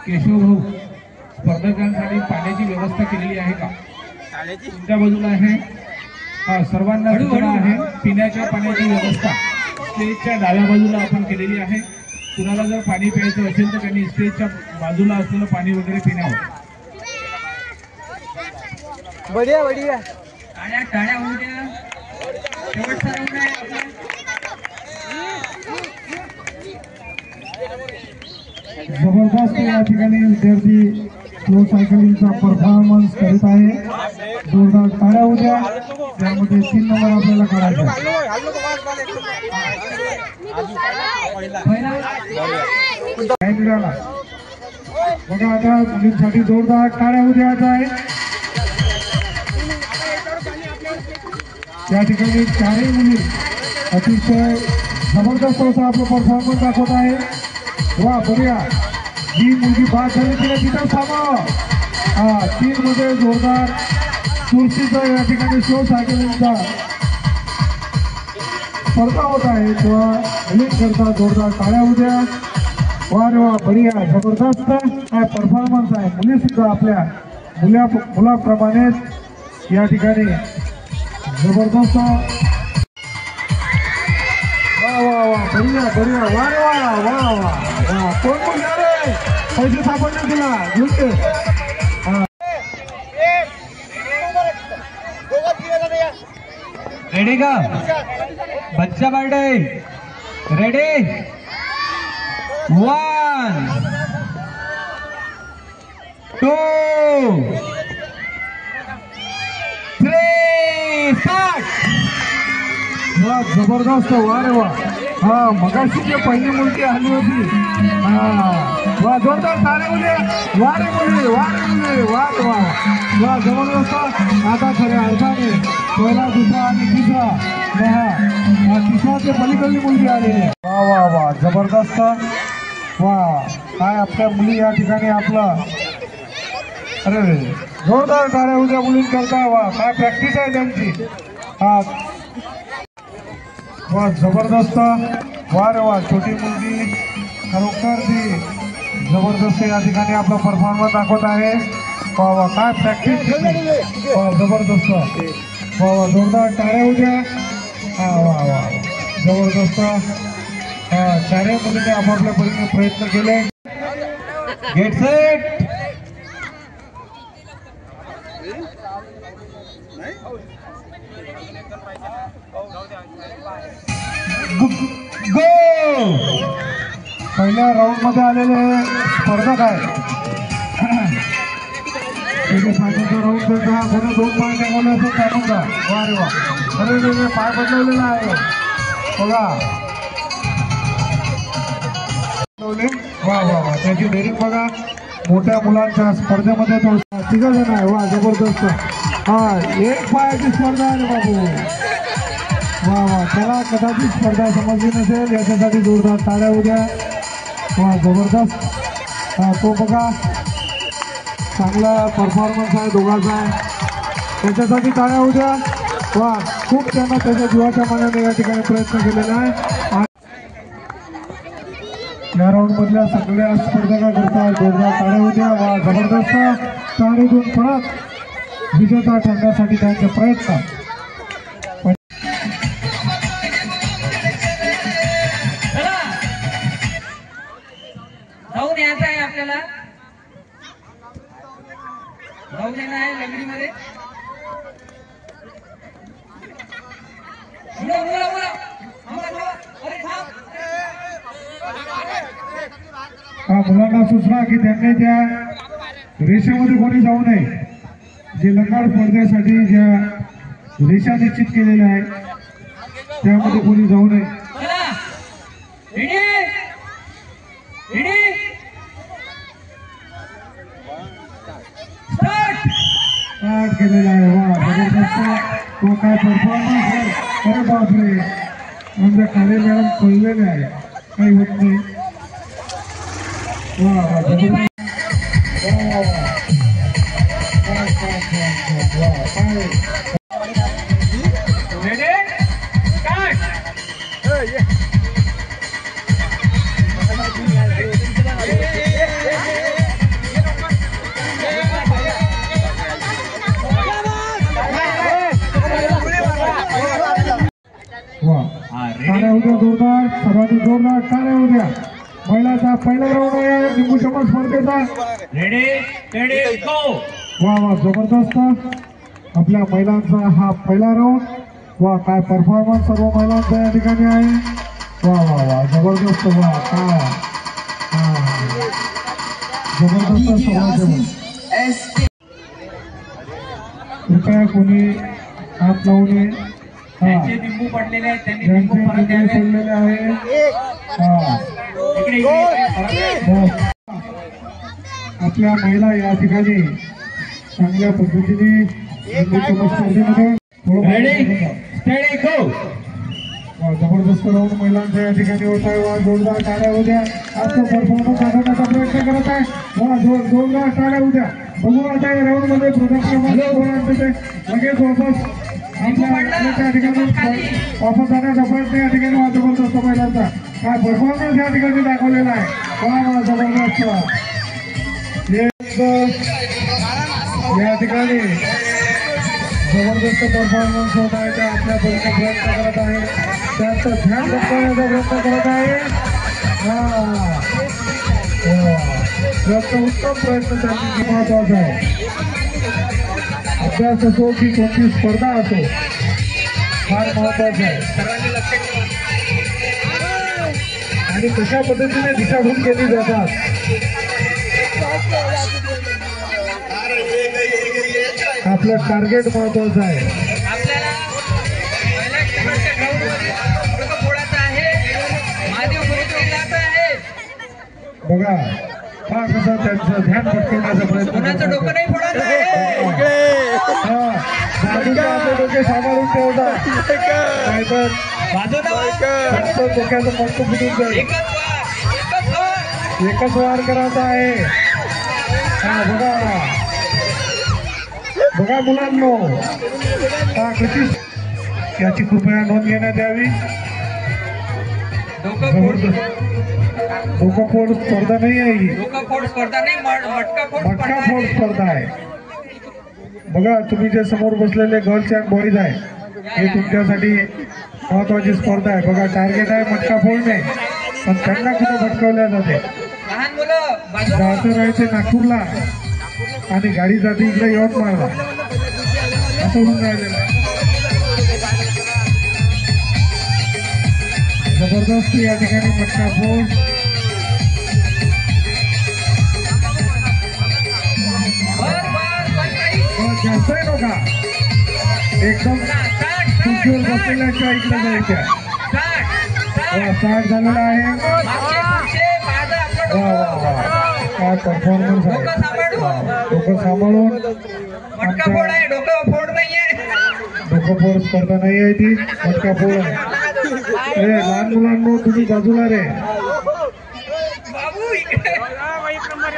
केशव भाऊ स्पर्धकांसाठी पाण्याची व्यवस्था केलेली आहे का? तुमच्या बाजूला आहे हा, सर्वांना सूचना आहे पिण्याच्या पाण्याची व्यवस्था स्टेजच्या डाव्या बाजूला आपण केलेली आहे। कुणाला जर पाणी प्यायचं असेल तर त्यांनी स्टेजच्या बाजूला असलेलं पाणी वगैरे पिण्यावर। बढ़िया बढ़िया टाळ्या टाळ्या होऊ द्या। शेवटचा राऊंड आहे आपला। जबरदस्त या ठिकाणी विद्यार्थी स्लो सायकलिंगचा परफॉर्मन्स करीत आहे। जोरदार टाळ्या होऊ द्या। त्यामध्ये 3 नंबर आपल्याला काढायचा बघा। आता मुलींसाठी जोरदार टाळ्या होऊ द्यायचा आहे। त्या ठिकाणी 4ही मुली अतिशय जबरदस्त असा आपला परफॉर्मन्स दाखवत आहे। वा बढिया। ही मुलगी बाद झाली तिला तिथं थांबा। 3 मध्ये जोरदार चुरशीचा या ठिकाणी स्लो सायकलिंगचा स्पर्धा होत आहे तेव्हा मुलींकरता जोरदार टाळ्या होऊ द्या। वा रे वा बढिया जबरदस्त हा परफॉर्मन्स आहे। मुली सुद्धा आपल्या मुलाप्रमाणेच या ठिकाणी जबरदस्त वा वा वा बढिया बढिया वा रे वा वा वा वा। कोण कोण रे पैसे सापडले तुला घेऊन रेडी का बच्चा बर्थडे रेडी 1 2 3 स्टार्ट। वा जबरदस्त वा रे वा। हा मगाशी जे पहिली मुलगी आली होती वा जोरदार टाळ्या होऊ द्या। वा रे मुली वा रे मुली वा वा वा जबरदस्त। आता खऱ्या अर्थाने पहिला दुसरा आणि तिसरा तिसऱ्याच्या पलीकडली मुलगी आलेली आहे। वा वा वा जबरदस्त वा। काय आपल्या मुली या ठिकाणी आपला अरे जोरदार टाळ्या होऊ द्या मुलींकरता। वा काय प्रॅक्टिस आहे त्यांची। वा जबरदस्त वा रे वा। छोटी मुलगी खरोखर ती जबरदस्त या ठिकाणी आपला परफॉर्मन्स दाखवत आहे। वा वा काय प्रॅक्टिस वा जबरदस्त वा वा जोरदार टाळ्या होऊ द्या। वा वा जबरदस्त। 4ही मुलीने आपापल्या परीने प्रयत्न केले। Get set go. पहिल्या राऊंड मध्ये आलेले स्पर्धक आहे। राऊंड त्यांचा कोणी 2 पाय टाकवले असं टाकून जा। वा रे वा अरे रे पाय बदलवलेला आहे बघा। वा वा वा त्याची डेरिंग बघा। मोठ्या मुलांच्या स्पर्धेमध्ये तो 3 जण आहे। वा जबरदस्त। एक पायाची स्पर्धा आहे बाबू। वा वा त्याला कदाचित स्पर्धा समजली नसेल याच्यासाठी जोरदार टाळ्या होऊ द्या। वा जबरदस्त। तो बघा चांगला परफॉर्मन्स आहे दोघांचा त्याच्यासाठी टाळ्या होऊ द्या। वा खूप त्यांना त्याच्या जीवाच्या मानाने या ठिकाणी प्रयत्न केलेला आहे। या राऊंड मधल्या सगळ्या स्पर्धकांकरता जोरदार टाळ्या होऊ द्या। वा जबरदस्त। टाळीतून परत विजेता ठरण्यासाठी त्यांचे प्रयत्न। जाऊन यायचं आहे आपल्याला। जाऊन येणं आहे लंगडीमध्ये। मुलांना सूचना की त्यांनी त्या रेषेमध्ये कोणी जाऊ नये। जे लंगड स्पर्धेसाठी ज्या रेषा निश्चित केलेल्या आहे त्यामध्ये कोणी जाऊ नये। स्टार्ट केलेला आहे। वा जबरदस्त। तो काय परफॉर्मन्स आहे अरे बापरे। आमच्या काळे मॅडम पडलेले आहे काही होत नाही। वा वा जबरदस्त। जोरदार टाळ्या होऊ द्या. महिलाचा पहिला राऊंड आहे लिंबू चमच स्पर्धेचा. रेडी रेडी गो. वा वा जबरदस्त आपल्या महिलांचा हा पहिला राऊंड. वा काय परफॉर्मन्स सर्व महिलांचा या ठिकाणी आहे. वा वा वा जबरदस्त. वा काय जबरदस्त समाज. कृपया कोणी हात लावू नये. त्यांचे लिंबू पडलेले आहेत त्यांनी लिंबू ज्यांचे परत लिंबू द्यावे. पडलेले आहे इकडे इकडे आपल्या महिला या ठिकाणी चांगल्या पद्धतीने लिंबू चमच स्पर्धेमध्ये रेडी स्टेडी गो. जबरदस्त राऊंड महिलांच्या या ठिकाणी होत आहे. वा जोरदार टाळ्या उद्या आजचा परफॉर्मन्स दाखवण्याचा प्रयत्न करत आहे. वा जोरदार टाळ्या उद्या. बघू आता या राऊंड मध्ये प्रथम क्रमांक लगेच वापस आपल्या ठिकाणी वापस जाण्याचा प्रयत्न या ठिकाणी. वा जबरदस्त महिलांचा काय परफॉर्मन्स या ठिकाणी दाखवलेला आहे. वा वा जबरदस्त या ठिकाणी जबरदस्त परफॉर्मन्स होत आहे. त्या आपल्या बरोबर प्रयत्न करत आहे. त्यांचं ध्यान भटकवण्याचा प्रयत्न करत आहे. त्याचा उत्तम प्रयत्न त्यांनी महत्वाचा आहे. अभ्यास असो की कोणती स्पर्धा असो फार महत्वाचं आहे. आणि कशा पद्धतीने दिशाभूल केली जातात. आपलं टार्गेट महत्वाचं आहे. आपल्याला पहिल्या शेवटच्या ग्राउंडमध्ये वर्ग फोडायचा आहे. महादेव गुरुजी जात आहे. बघा हा कसा त्यांचं ध्यान भटकवण्याचा प्रयत्न कोणाचं डोकं करतात. नाही फोडायचं आहे. बाजूचे आपले डोके सांभाळून ठेवता नाहीतर बाजूला वा. फक्त डोक्याचं मस्त फुटून जाईल. एकच वार एकच वार. एकच वार करायचा आहे. हा बघा बघा मुलांनो हा कशी याची कृपया नोंद घेण्यात यावी. डोकं फोड डोकं फोड स्पर्धा नाही आहे ही. डोकं फोड स्पर्धा नाही मटका फोड मटका स्पर्धा फोड आहे. स्पर्धा आहे. बघा तुम्ही जे समोर बसलेले गर्ल्स अँड बॉईज आहे हे तुमच्यासाठी महत्वाची स्पर्धा आहे. बघा टार्गेट आहे मटका फोडणे पण त्यांना कुठं भटकवल्या जाते. लहान मुलं बाजूला वा. जायचं राहायचे नागपूरला आणि गाडी जाते इकडे यवतमाळला असं होऊन राहिलेलं आहे. जबरदस्त या ठिकाणी मटका फोड. बस बस बस काही. जास्त आहे नका एकदम खुर्चीवर बसलेल्याच्या इकडे जायच्या. स्टार्ट झालेला आहे. वा वा वा काय परफॉर्मन्स आहे. डोकं सांभाळून मटका फोड आहे डोकं फोड नाहीये. डोकं फोड स्पर्धा नाही आहे ती मटका फोड आहे. लहान मुलांना तुम्ही बाजूला रे. बाबू इकडे.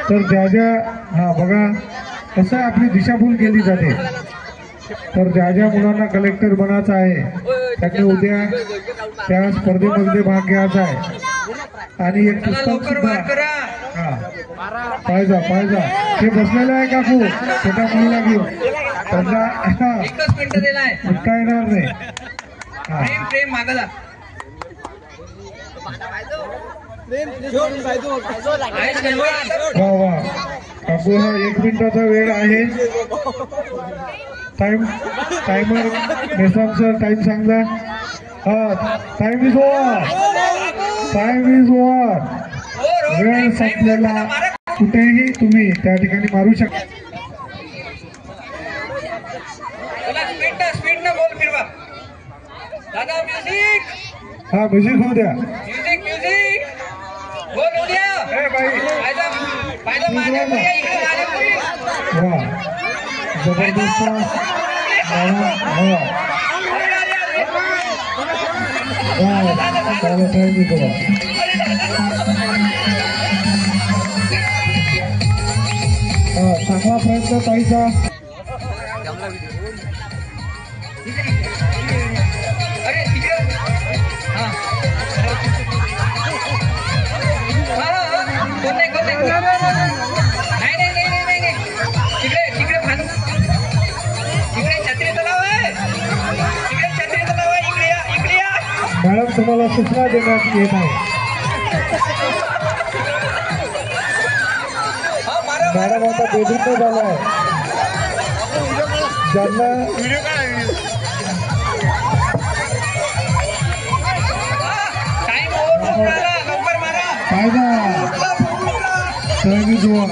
तर ज्या हा बघा कसं आपली दिशाभूल केली जाते. तर ज्या मुलांना कलेक्टर बनायचं आहे त्यांनी उद्या त्या स्पर्धेमध्ये भाग घ्यायचा आहे. आणि एक चला पुस्तक लवकर सुद्धा वार करा. हा पाहिजा ते बसलेले आहे काकू छोट्या मुलीला घेऊन त्यांना एकच मिनिट दिलाय. सुटता येणार नाही. हा प्रेम प्रेम मागला. आहे धन्यवाद. वा वा काकू हा 1 मिनिटाचा वेळ आहे. टायमर नेसाम सर टाइम सांगा. हा टाइम इज ओव्हर. वेळ संपलेला. कुठेही तुम्ही त्या ठिकाणी मारू शकता. स्पीड न बोल फिरवा. दादा म्युझिक हा म्युझिक होऊ द्या. म्युझिक म्युझिक बोल होऊ द्या. ए बाई पाहिलं महादेव इकडे महादेव. वा जबरदस्त. चांगला प्रयत्न ताईचा. अरे तिकडे हा कोण नाही तिकडे फान. तिकडे छत्री तलाव आहे. इकडे या. मॅडम तुम्हाला सूचना देण्यात येत आहे. मॅडम आता बेदुका झालाय ज्यांना टाइम ओव्हर झाला, लवकर मारा. फायदा सहमी जुवा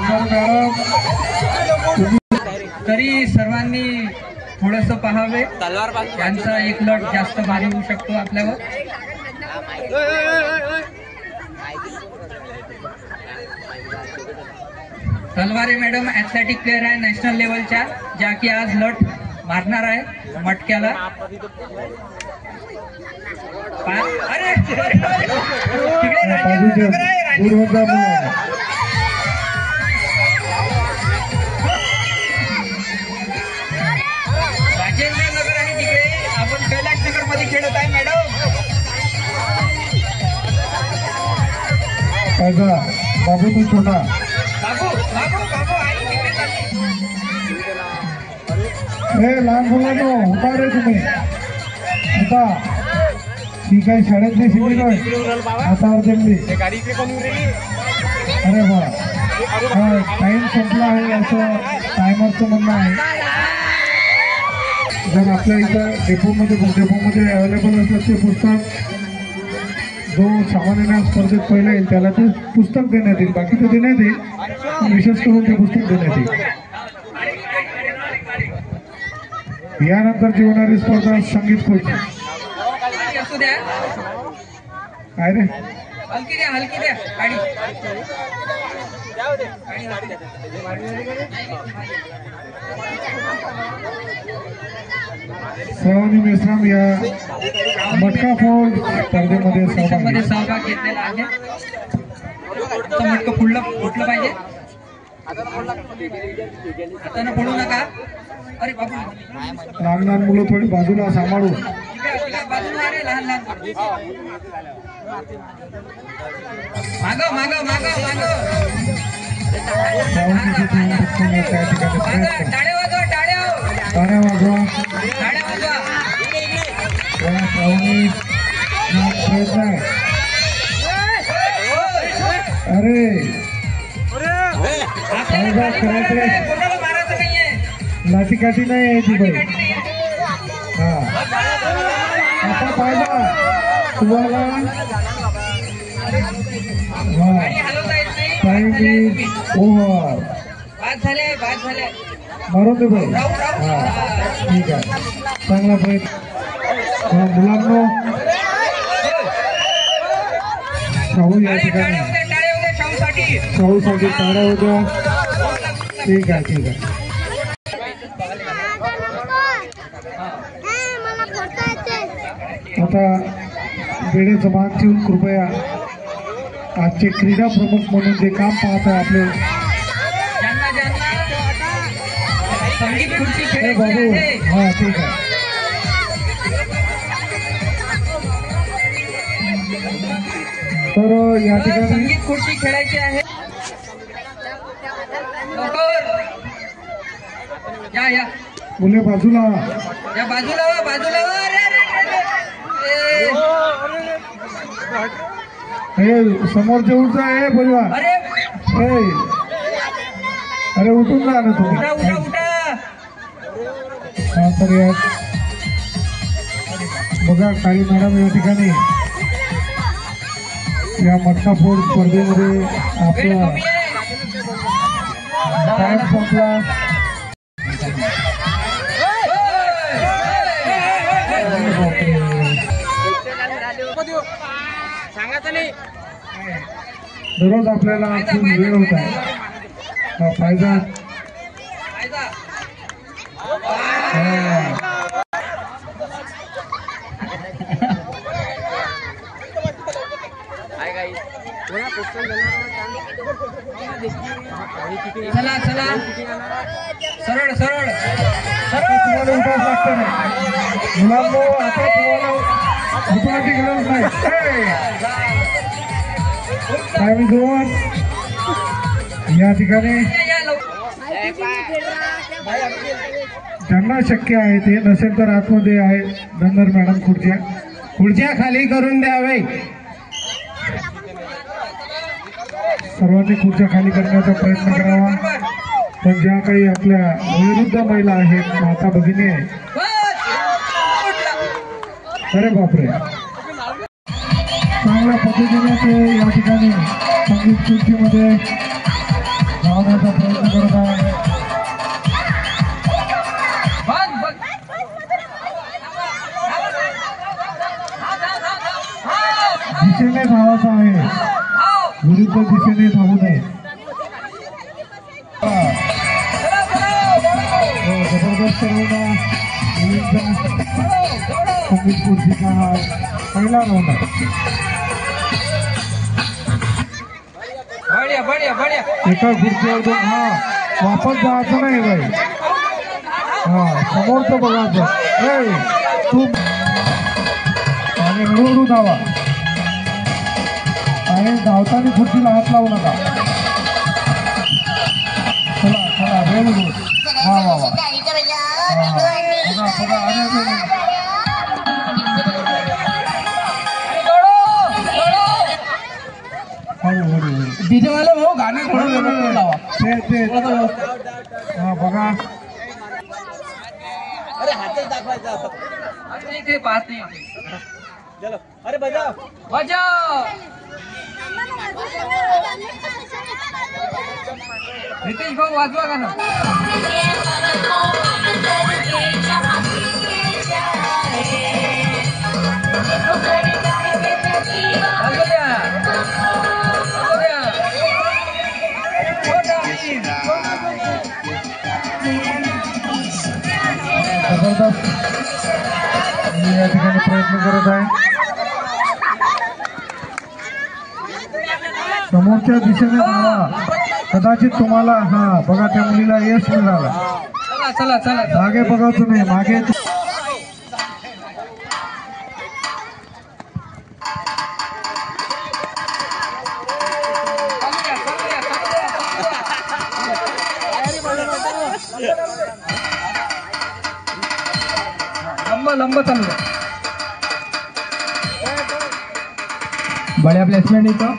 मॅडम तरी सर्वांनी थोडंसं पाहावे. यांचा एक लट जास्त भारी होऊ शकतो आपल्यावर. तलवारे मॅडम ॲथलेटिक प्लेअर आहे नॅशनल लेवलच्या, ज्या की आज लट मारणार आहे मटक्याला. अरे तिकडे राजेंद्र नगर आहे. राजेंद्र नगर आहे तिकडे. आपण कैलाश नगर मध्ये खेळत आहे मॅडम. फायदा बाबू तू छोटा बाबू बाबू बाबू आई तिकडे चालली. हे लहान मुलांनो होता रे तुम्ही होता ती काही शाळेतली शिकली काय आता अर्जंटली. अरे वा हा टाइम संपला आहे असं टायमरचं म्हणणं आहे. जर आपल्या इथं डेपोमध्ये अवेलेबल असलं ते पुस्तक जो सामान्य ज्ञान स्पर्धेत पहिला येईल त्याला ते पुस्तक देण्यात येईल. बाकी तर देण्यात येईल, विशेष करून ते पुस्तक देण्यात येईल. यानंतरची होणारी स्पर्धा संगीत खुर्ची. असू द्या, काय रे हलकी द्या हलकी द्या गाडी. सवानी मेश्राम या मटका फोड स्पर्धेमध्ये मध्ये सहभागी. सहभाग घेतलेला आहे. तुमचं मटकं फुटलं पाहिजे. हातानं फोडू नका. अरे बाबू लहान लहान मुलं थोडी बाजूला सांभाळू. बाजूला रे लहान लहान. मागं मागं मागं मागं सवानीची टीम पटकन त्या ठिकाणी मागं. प्रयत्न. टाळ्या वाजवा टाळ्या टाळ्या वाजवा. टाळ्या वाजवा. सवानी प्रयत्न आहे. अरे आपल्याला खाली मारायचं आहे, कोणाला मारायचं नाहीये. लाठीकाठी नाही यायची बाई. हा आता पाहिजे तुम्हाला हा गाडी हलवता येत नाही. Time is over. बाद झाले बाद झाले. मारून दे बाई. हा ठीक आहे चांगला प्रयत्न. हा मुलांनो शाहू या ठिकाणी टाळ्या उद्या शाहूसाठी. शाहूसाठी टाळ्या होत्या. ठीक आहे ठीक आहे. आता वेळेचं मान ठेवून कृपया आजचे क्रीडा प्रमुख म्हणून जे काम पाहत आहे आपले ज्यांना ज्यांना संगीत खुर्ची हे खेळायची बाबू. आहे. हा ठीक आहे. तर या ठिकाणी संगीत खुर्ची खेळायची आहे. लवकर या या मुले बाजूला. या बाजूला वा बाजूला वा. अरे, अरे, अरे, हे समोरचे उठा आहे बोलवा. अरे हे अरे उठून जा ना तुम्ही. उठा उठा उठा. हा तर या बघा काळी मॅडम या ठिकाणी या मटका फोड स्पर्धेमध्ये वेळ आपला कमी आहे. टाइम संपला. सांगायचं नाही. दररोज आपल्याला खूप वेळ होत आहे. हा फायदा फायदा. चला चला सरळ सरळ सरळ. तुम्हाला उठावं लागतं नाही मुलांनो. आता तुम्हाला उठवायची गरज नाही. Time is over. या ठिकाणी या लवकर. ज्यांना शक्य आहे ते नसेल तर आतमध्ये आहे धनगर मॅडम खुर्च्या खुर्च्या खाली करून द्यावे. सर्वांनी खुर्च्या खाली करण्याचा प्रयत्न करावा. पण ज्या काही आपल्या विरुद्ध महिला आहेत, माता भगिनी आहे, अरे बापरे, चांगल्या पद्धतीने ते या ठिकाणी संगीत खुर्चीमध्ये धावण्याचा प्रयत्न करत आहे. दिशेने धावायचं आहे, विरुद्ध दिशेने धावू नये. जबरदस्त रौंड संगीत खुर्चीचा हा पहिला राऊंड आहे. एका खुर्चीवर दोन. हा, वापस जायचं नाही बाई. हा, समोरचं बघायचं. तू आणि हळूहळू धावा. आणि धावताना खुर्चीला हात लावू नका. चला चला, व्हेरी गुड. वा वा वा. बघा बघा. डीजे वाले भाऊ गाणे थोडं लावा. हा बघा. अरे हातच दाखवायचा आता. ते पाहत नाही. चलो, अरे बजाव बजाव. रितेश भाऊ वाजवा गाणं. जबरदस्त मी या ठिकाणी प्रयत्न करत आहे. समोरच्या दिशेने धावा. कदाचित तुम्हाला हा बघा त्या मुलीला यश मिळालं. चला चला चला. मागे बघा तुम्ही, मागे. लंब चालू आहे. बड्या प्लेसमेंट इथं.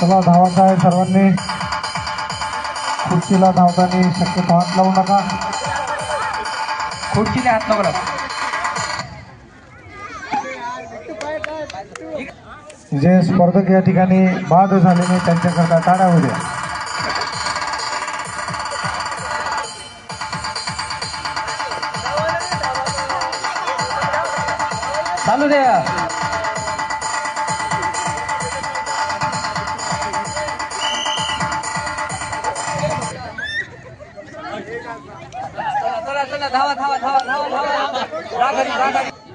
चला धावायचं आहे सर्वांनी. खुर्चीला धावताना शक्यतो हात लावू नका. खुर्चीला हात नको लावू. जे स्पर्धक या ठिकाणी बाद झाले नाही त्यांच्याकरता टाळ्या होऊ द्या. चालू द्या. धावा धावा धावा धावा.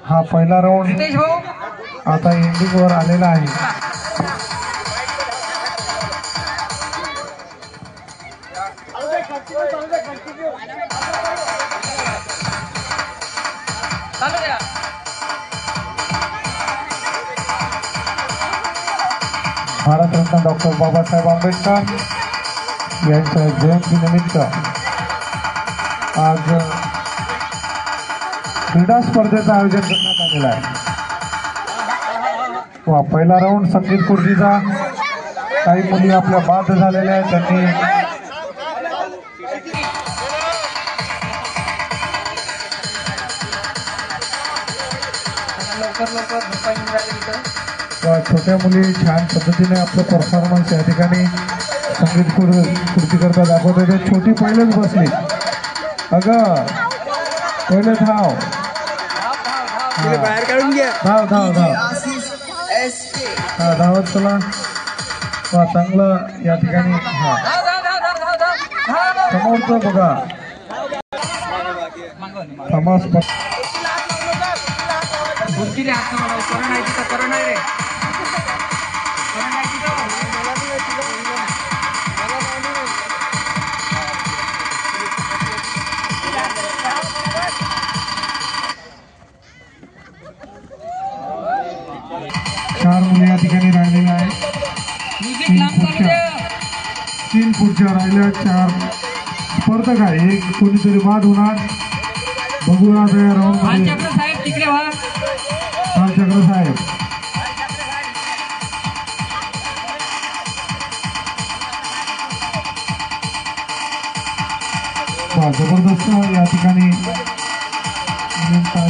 हा पहिला राऊंड रितेश भाऊ आता एंडिंग वर आलेला आहे. चालू द्या. भारतरत्न डॉक्टर बाबासाहेब आंबेडकर यांच्या जयंतीनिमित्त आज क्रीडा स्पर्धेचं आयोजन करण्यात आलेलं आहे. वा, पहिला राऊंड संगीत खुर्चीचा. काही मुली आपल्या बाद झालेल्या आहेत, त्यांनी छोट्या मुली छान पद्धतीने आपलं परफॉर्मन्स या ठिकाणी संगीत खुर्ची करता दाखवत होते. छोटी पहिलेच बसली. अगं पहिले धाव. बाहेर काढून घ्या. धाव धाव धाव. हा धावत चला. वा, चांगलं या ठिकाणी. हा समोरचं बघा. थॉमस खुर्चीला हात नको लावू. करण आहे तिथं. करण आहे रे. खुर्च्या राहिल्या 4 स्पर्धक आहे. एक कोणीतरी बाद होणार. बघूया आता या राऊंड मध्ये. चक्र साहेब तिकडे व्हा. चक्र साहेब जबरदस्त या ठिकाणी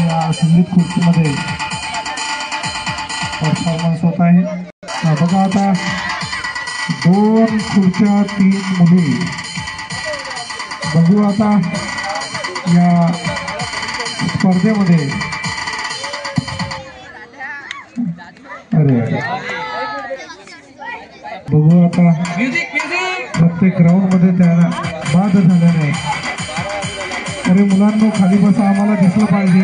या संगीत खुर्चीमध्ये परफॉर्मन्स होत आहे. बघा आता 2 खुर्च्या 3 मुली. बघू आता या स्पर्धेमध्ये. अरे बघू आता प्रत्येक राऊंड मध्ये त्यांना बाद झाल्याने. अरे मुलांनो खाली बसा, आम्हाला दिसलं पाहिजे.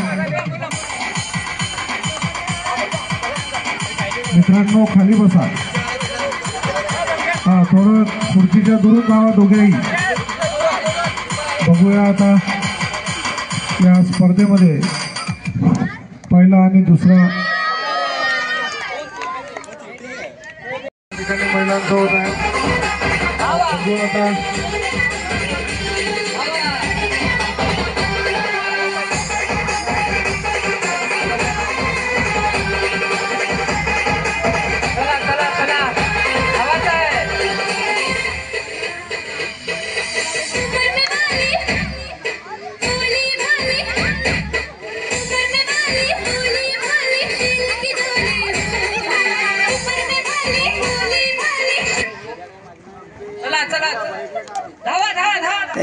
मित्रांनो खाली बसा. हा थोडं खुर्चीच्या दुरून जावा दोघेही. बघूया आता या स्पर्धेमध्ये पहिला आणि दुसरा ठिकाणी महिलांचा होत आहे. बघू आता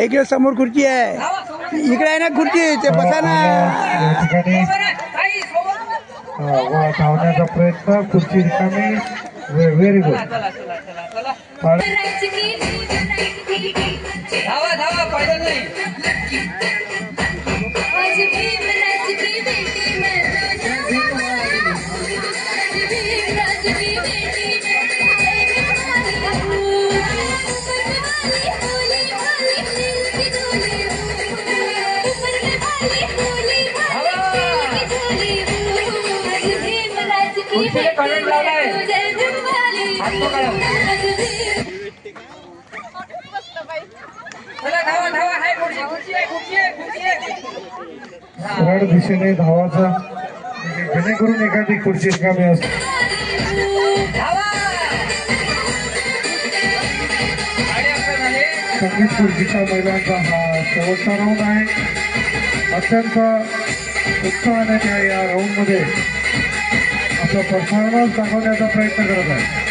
इकडे समोर खुर्ची आहे. इकडे आहे ना खुर्ची, ते बसा ना. या ठिकाणी धावण्याचा प्रयत्न. खुर्ची रिकामी. Very good. धावा पाहिजे नाही. करंट लावलाय. धावा आहे. सरळ दिशेने धावाचा, जेणेकरून एखादी खुर्ची रिकामी असते. संगीत खुर्चीच्या महिलांचा हा शेवटचा राऊंड आहे. अत्यंत उत्साहाने त्या या राऊंड मध्ये आपला परफॉर्मन्स दाखवण्याचा प्रयत्न करत आहे.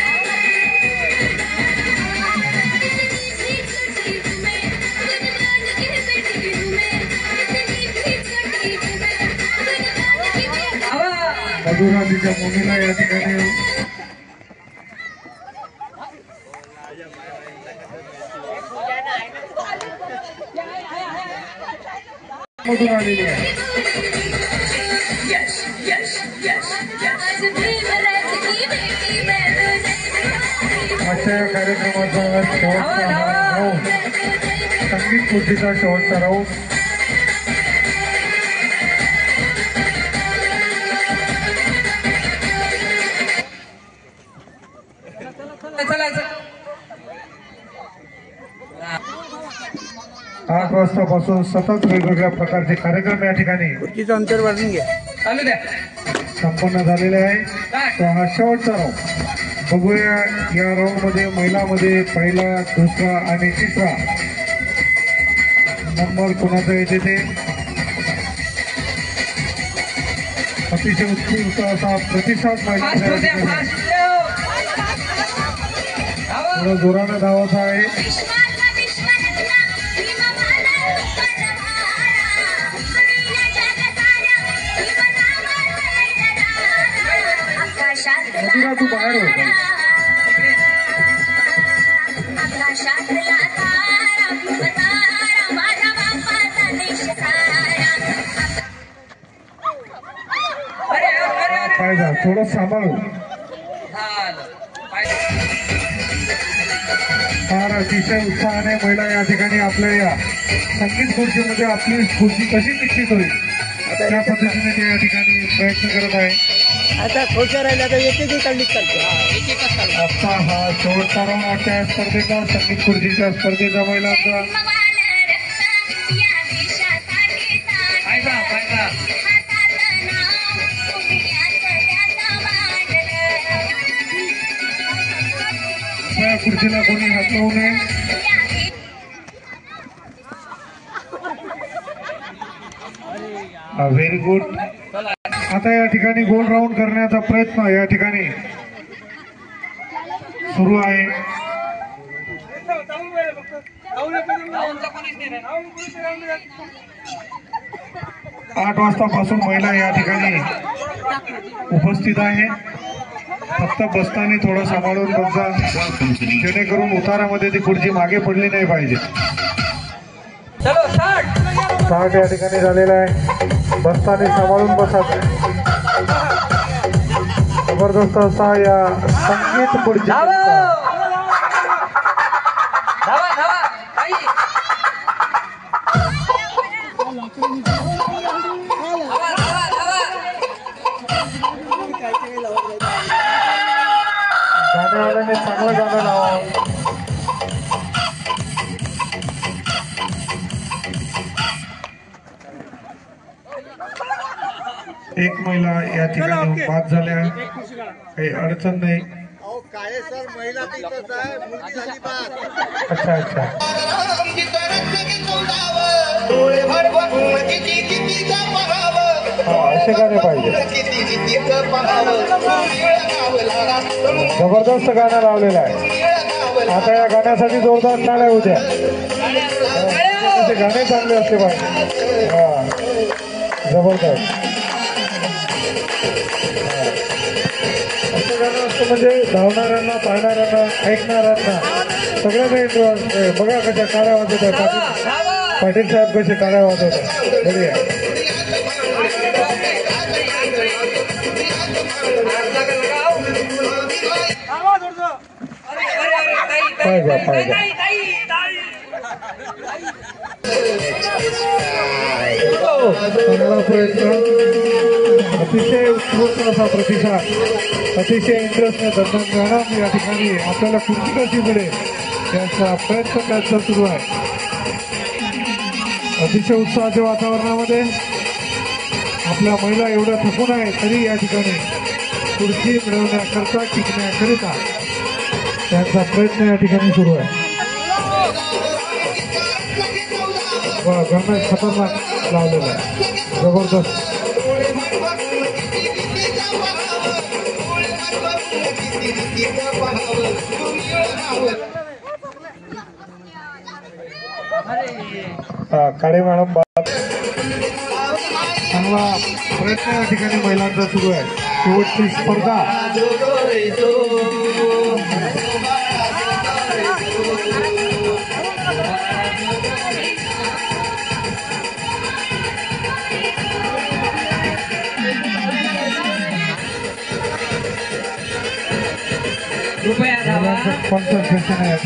मधुरा तिच्या मुलीला या ठिकाणी मधून आलेली आहे. आजच्या या कार्यक्रमाचा शेवटचा राऊंड, संगीत खुर्चीचा शेवटचा राऊंड. आठ वाजतापासून सतत वेगवेगळ्या प्रकारचे कार्यक्रम या ठिकाणी खुर्चीचं अंतर वाढून घ्या. संपन्न झालेले आहे. तो हा शेवटचा राऊंड. बघूया या राऊंड मध्ये महिलांमध्ये पहिला, दुसरा आणि तिसरा नंबर कोणाचा येते ते. अतिशय उत्स्फूर्त असा प्रतिसाद महिलांचा थोडं जोरानं धावाचा आहे. मधुरा तू बाहेर हो. काय झालं, थोडं सांभाळू. फार अतिशय उत्साहाने महिला या ठिकाणी आपल्या या संगीत खुर्चीमध्ये आपली खुर्ची कशी निश्चित होईल त्या पद्धतीने ते या ठिकाणी प्रयत्न करत आहे. आता खोच्या राहिल्या तर एक एक काढलीच चालते. आता हा शेवटचा राऊंड आजच्या स्पर्धेचा संगीत खुर्चीच्या स्पर्धेचा महिलांचा. त्या खुर्चीला कोणी हात लावू नये. Very good. आता या ठिकाणी गोल राऊंड करण्याचा प्रयत्न या ठिकाणी सुरू आहे. 8 वाजतापासून महिला या ठिकाणी उपस्थित आहे. फक्त बसताना थोडं सांभाळून बसा, जेणेकरून उतारामध्ये ती खुर्ची मागे पडली नाही पाहिजे. स्टार्ट या ठिकाणी झालेला आहे. बसताना सांभाळून बसायचं. जबरदस्त असा या संगीत खुर्ची गाण्यावाल्याने चांगलं गाणं लावा. एक महिला या ठिकाणी बाद झाल्या, काही अडचण नाही. अच्छा अच्छा. असे गाणे पाहिजे. जबरदस्त गाणं लावलेलं आहे. आता या गाण्यासाठी जोरदार टाळ्या होत्या. गाणे चांगले असले पाहिजे. हा जबरदस्त असं गाणं असतं म्हणजे धावणाऱ्यांना, पाहणाऱ्यांना, ऐकणाऱ्यांना सगळ्यांना इंटरेस्ट. बघा कशा टाळ्या वाजवत आहे. पाटील साहेब कसे टाळ्या वाजवत आहे. बढिया. पाहिजे पाहिजे. चांगला प्रयत्न, अतिशय उत्कृष्ट असा प्रतिसाद, अतिशय इंटरेस्टने दरम्यान या ठिकाणी आपल्याला खुर्ची कशी मिळेल याचा प्रयत्न त्यांचा सुरू आहे. अतिशय उत्साहाच्या वातावरणामध्ये आपल्या महिला एवढ्या थकून आहे तरी या ठिकाणी खुर्ची मिळवण्याकरता, टिकण्याकरिता त्यांचा प्रयत्न या ठिकाणी सुरू आहे. गाणं खतरनाक लावलेलं आहे. जबरदस्त. काळे मॅडम चांगला प्रयत्न या ठिकाणी महिलांचा सुरू आहे. शेवटची स्पर्धा कॉन्सन्ट्रेशन आहे.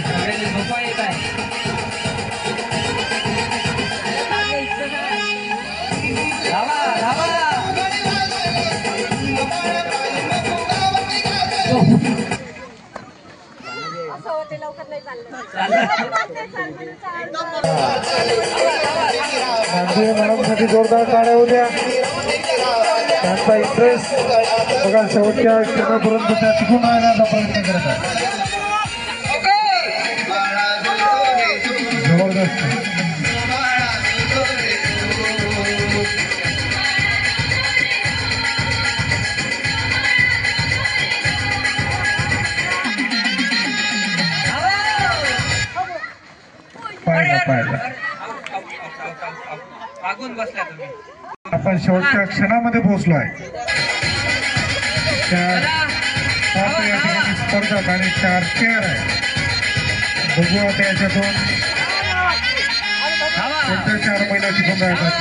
मॅडमसाठी जोरदार टाळ्या होत्या. त्यांचा इंटरेस्ट बघा शेवटच्या क्षणापर्यंत त्या टिकून राहण्याचा प्रयत्न करत आहे. जबरदस्त. आपण शेवटच्या क्षणामध्ये पोहोचलो आहे. या ठिकाणी स्पर्धक आणि 4 चेअर आहे. बघू आता याच्यातून कोणत्या 4 महिला टिकून राहतात.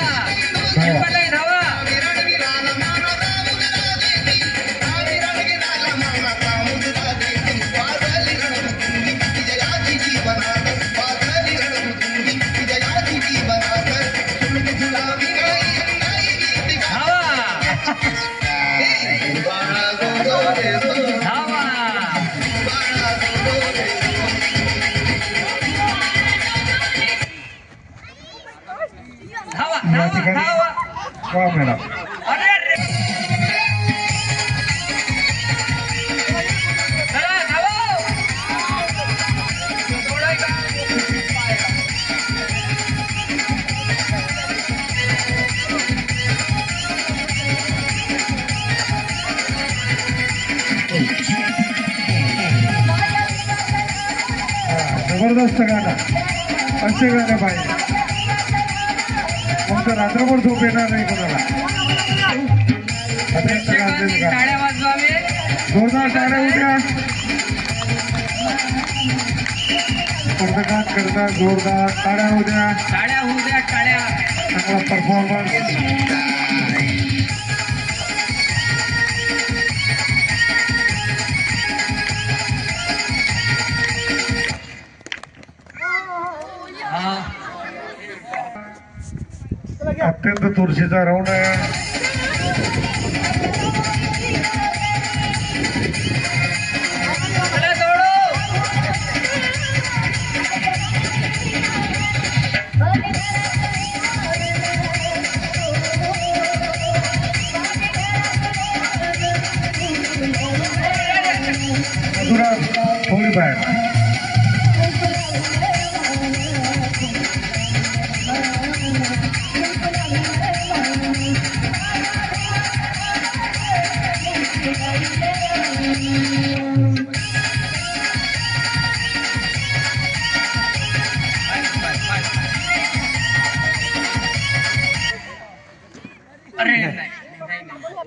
जबरदस्त गाणं असे गाणे पाहिजे मग तर रात्रभर झोप येणार नाही कोणाला प्रेक्षकांनी टाळ्या वाजवावे. जोरदार टाळ्या उद्या स्पर्धकांत करता जोरदार टाळ्या उद्या टाळ्या होऊ द्या टाळ्या. चांगला परफॉर्मन्स हा अत्यंत चुरशीचा राऊंड आहे चला दौडो. मधुरा थोडी बाहेर अरे नाही नाही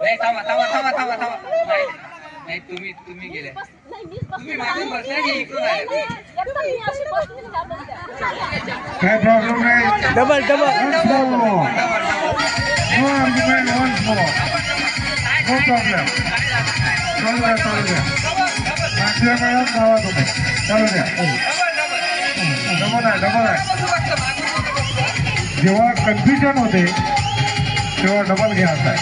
नाही थांबा थांबा थांबा थांबा थांबा नाही नाही तुम्ही गेले तुम्ही मागून बसले की इकडून आले. काय प्रॉब्लेम नाही double double no argument once more no problem चालू द्या मागच्या वेळात नावा तुम्ही चालू द्या डबल आहे जेव्हा कन्फ्युजन होते तेव्हा डबल घ्या आता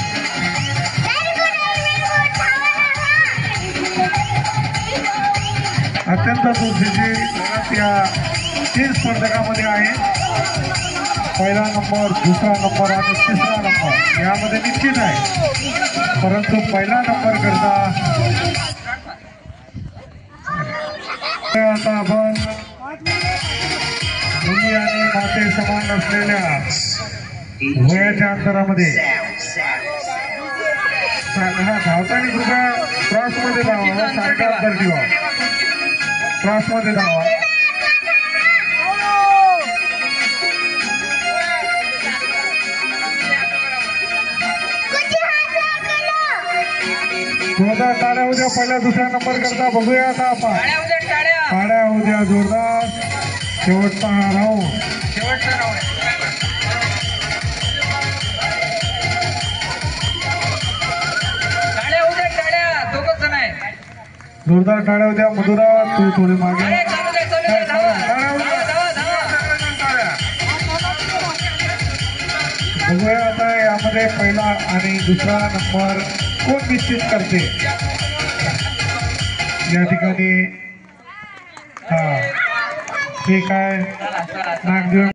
अत्यंत चुरशीची लढत या 3 स्पर्धकांमध्ये आहे पहिला नंबर दुसरा नंबर आणि तिसरा नंबर यामध्ये निश्चित आहे परंतु पहिला नंबर करता आता आपण मुली आणि माते समान नसलेल्या वयाच्या अंतरामध्ये धावताना कृपया क्रॉसमध्ये धावा सारखा अंतर ठेवा क्रॉसमध्ये धावा जोरदार टाळ्या उद्या पहिल्या दुसऱ्या नंबर करता बघूया आता आपण टाळ्या होऊ द्या टाळ्या. टाळ्या उद्या जोरदार शेवटचा हा राऊंड शेवटचा राऊंड आहे. टाळ्या होऊ द्या टाळ्या. दोघं जण आहे. जोरदार टाळ्या उद्या मधुरा तू थोडी मागे अरे चालू द्या चालू द्या धावा टाळ्या उद्या. धावा धावा धावा. बघूया आता यामध्ये पहिला आणि दुसरा नंबर कोण निश्चित करते या ठिकाणी हा ठीक आहे चला चला चला. नागदेव